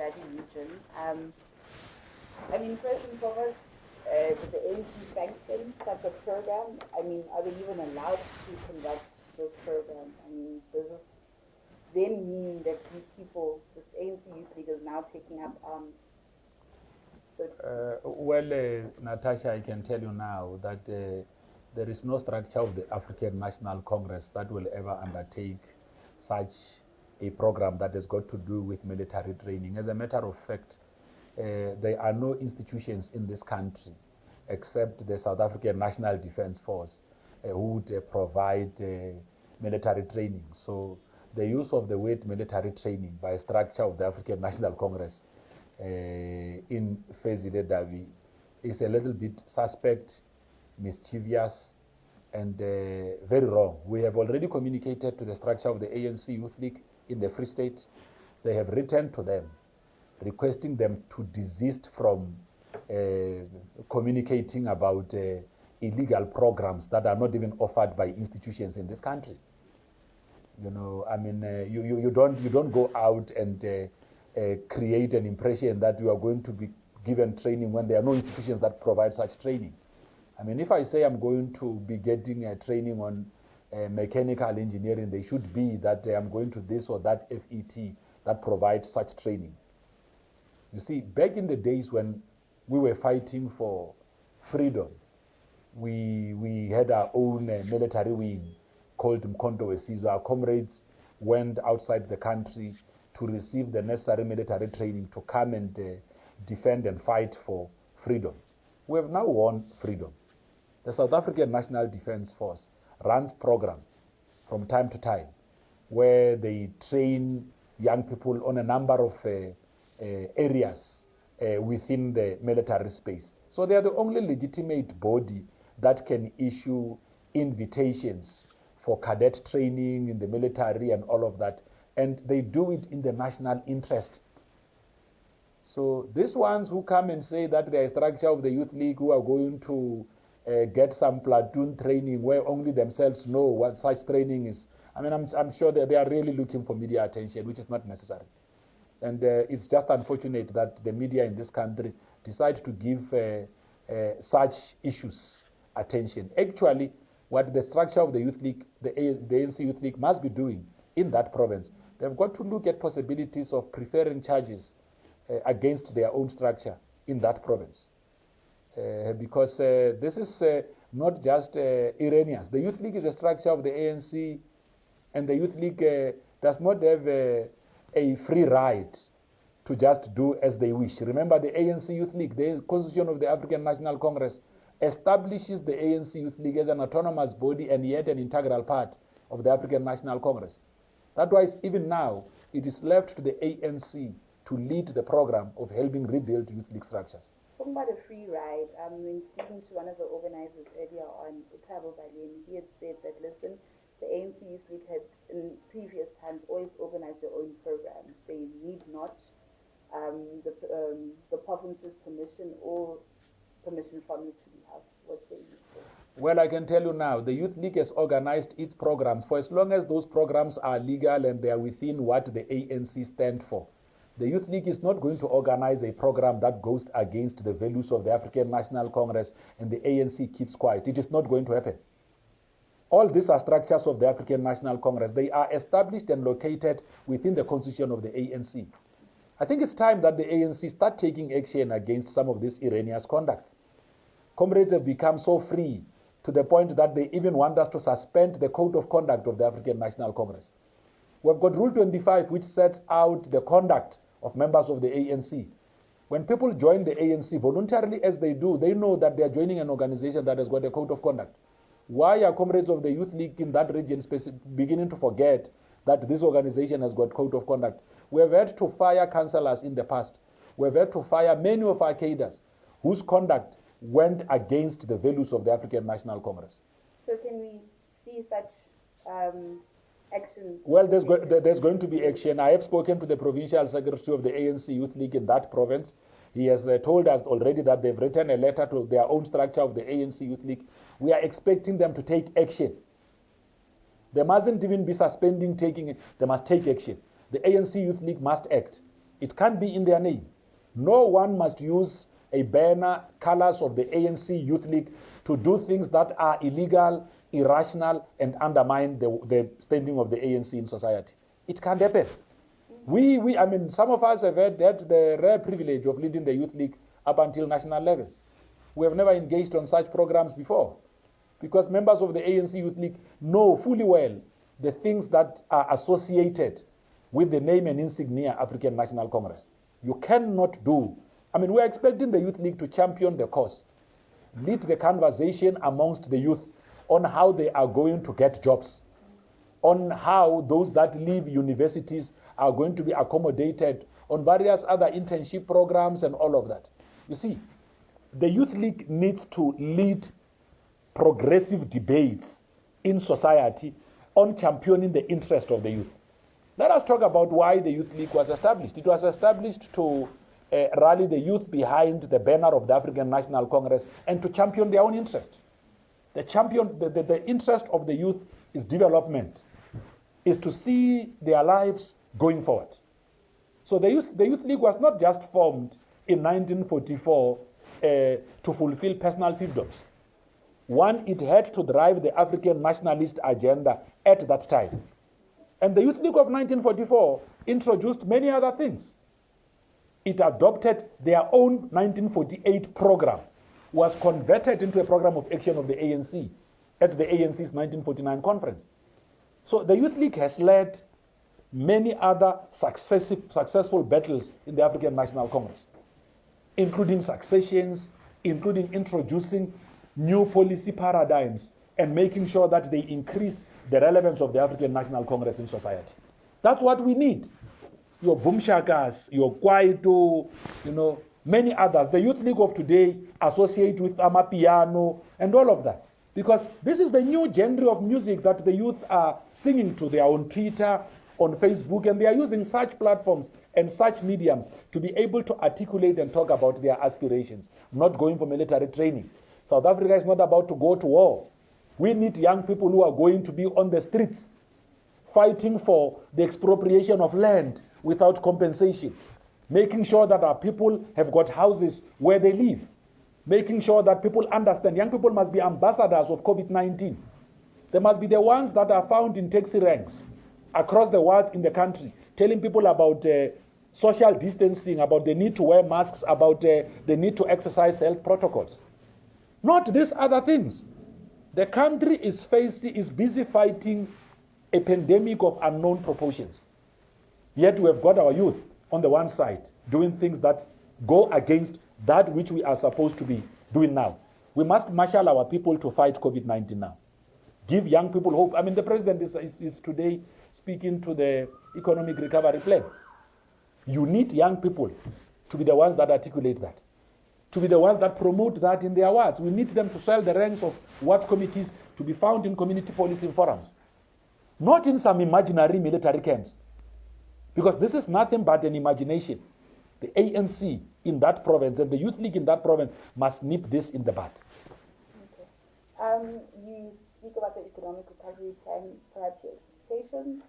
Dabi Region. I mean, first and foremost, did the ANC sanction such a program? I mean, are they even allowed to conduct those programs? I mean, does this then mean that these people, this ANC Youth League, is now taking up arms? Natasha, I can tell you now that there is no structure of the African National Congress that will ever undertake such a program that has got to do with military training. As a matter of fact, there are no institutions in this country except the South African National Defence Force who would provide military training. So the use of the word military training by a structure of the African National Congress in Fezile Dabi is a little bit suspect, mischievous, and very wrong. We have already communicated to the structure of the ANC Youth League in the Free State. They have written to them, requesting them to desist from communicating about illegal programs that are not even offered by institutions in this country. You know, I mean, you don't go out and create an impression that you are going to be given training when there are no institutions that provide such training. I mean, if I say I'm going to be getting a training on mechanical engineering, they should be that I'm going to this or that FET that provides such training. You see, back in the days when we were fighting for freedom, we had our own military wing called Mkhonto Wesizwe. Our comrades went outside the country to receive the necessary military training to come and defend and fight for freedom. We have now won freedom. The South African National Defence Force runs programs from time to time where they train young people on a number of areas within the military space. So they are the only legitimate body that can issue invitations for cadet training in the military and all of that. And they do it in the national interest. So these ones who come and say that there is a structure of the Youth League who are going to get some platoon training where only themselves know what such training is, I mean, I'm sure that they are really looking for media attention, which is not necessary. And it's just unfortunate that the media in this country decide to give such issues attention. Actually, what the structure of the Youth League, the ANC Youth League must be doing in that province, they've got to look at possibilities of preferring charges against their own structure in that province. Because this is not just Iranians. The Youth League is a structure of the ANC, and the Youth League does not have a free ride to just do as they wish. Remember, the ANC Youth League, the Constitution of the African National Congress, establishes the ANC Youth League as an autonomous body and yet an integral part of the African National Congress. That's why even now, it is left to the ANC to lead the program of helping rebuild Youth League structures. Talking about a free ride, when speaking to one of the organizers earlier on, Utabo Baleni, he had said that, listen, the ANC Youth League had, in previous times, always organized their own programs. They need not the province's permission or permission from you to be housed. What say you? Well, I can tell you now, the Youth League has organized its programs for as long as those programs are legal and they are within what the ANC stand for. The Youth League is not going to organize a program that goes against the values of the African National Congress and the ANC keeps quiet. It is not going to happen. All these are structures of the African National Congress. They are established and located within the constitution of the ANC. I think it's time that the ANC start taking action against some of this erroneous conduct. Comrades have become so free to the point that they even want us to suspend the code of conduct of the African National Congress. We've got Rule 25, which sets out the conduct of members of the ANC. When people join the ANC voluntarily as they do, they know that they are joining an organization that has got a code of conduct. Why are comrades of the Youth League in that region beginning to forget that this organization has got code of conduct? We have had to fire councillors in the past. We have had to fire many of our cadres whose conduct went against the values of the African National Congress. So can we see such action? Well, there's going to be action. I have spoken to the provincial secretary of the ANC Youth League in that province. He has told us already that they've written a letter to their own structure of the ANC Youth League. We are expecting them to take action. They mustn't even be suspending taking it. They must take action. The ANC Youth League must act. It can't be in their name. No one must use a banner, colors of the ANC Youth League to do things that are illegal, irrational, and undermine the standing of the ANC in society. It can't happen. I mean, some of us have had the rare privilege of leading the Youth League up until national level. We have never engaged on such programs before, because members of the ANC Youth League know fully well the things that are associated with the name and insignia African National Congress. You cannot do. I mean, we're expecting the Youth League to champion the cause, lead the conversation amongst the youth on how they are going to get jobs, on how those that leave universities are going to be accommodated, on various other internship programs and all of that. You see, the Youth League needs to lead progressive debates in society on championing the interest of the youth. Let us talk about why the Youth League was established. It was established to rally the youth behind the banner of the African National Congress and to champion their own interest. The interest of the youth is development, is to see their lives going forward. So the Youth League was not just formed in 1944 to fulfill personal fiefdoms. One, it had to drive the African nationalist agenda at that time. And the Youth League of 1944 introduced many other things. It adopted their own 1948 program, was converted into a program of action of the ANC at the ANC's 1949 conference. So the Youth League has led many other successful battles in the African National Congress, including successions, including introducing new policy paradigms and making sure that they increase the relevance of the African National Congress in society. That's what we need. Your Boomshakas, your Kwaito, many others. The Youth League of today associate with Amapiano and all of that. Because this is the new genre of music that the youth are singing to. They are on Twitter, on Facebook, and they are using such platforms and such mediums to be able to articulate and talk about their aspirations, not going for military training. South Africa is not about to go to war. We need young people who are going to be on the streets fighting for the expropriation of land without compensation, making sure that our people have got houses where they live, making sure that people understand. Young people must be ambassadors of COVID-19. They must be the ones that are found in taxi ranks across the world in the country, telling people about social distancing, about the need to wear masks, about the need to exercise health protocols. Not these other things. The country is busy fighting a pandemic of unknown proportions. Yet we have got our youth on the one side doing things that go against that which we are supposed to be doing now. We must marshal our people to fight COVID-19 now. Give young people hope. I mean, the president is today speaking to the economic recovery plan. You need young people to be the ones that articulate that, to be the ones that promote that in their words. We need them to swell the ranks of what committees to be found in community policy forums, not in some imaginary military camps, because this is nothing but an imagination. The ANC in that province and the Youth League in that province must nip this in the bud. Okay. You speak about the economic recovery plan, perhaps your expectations.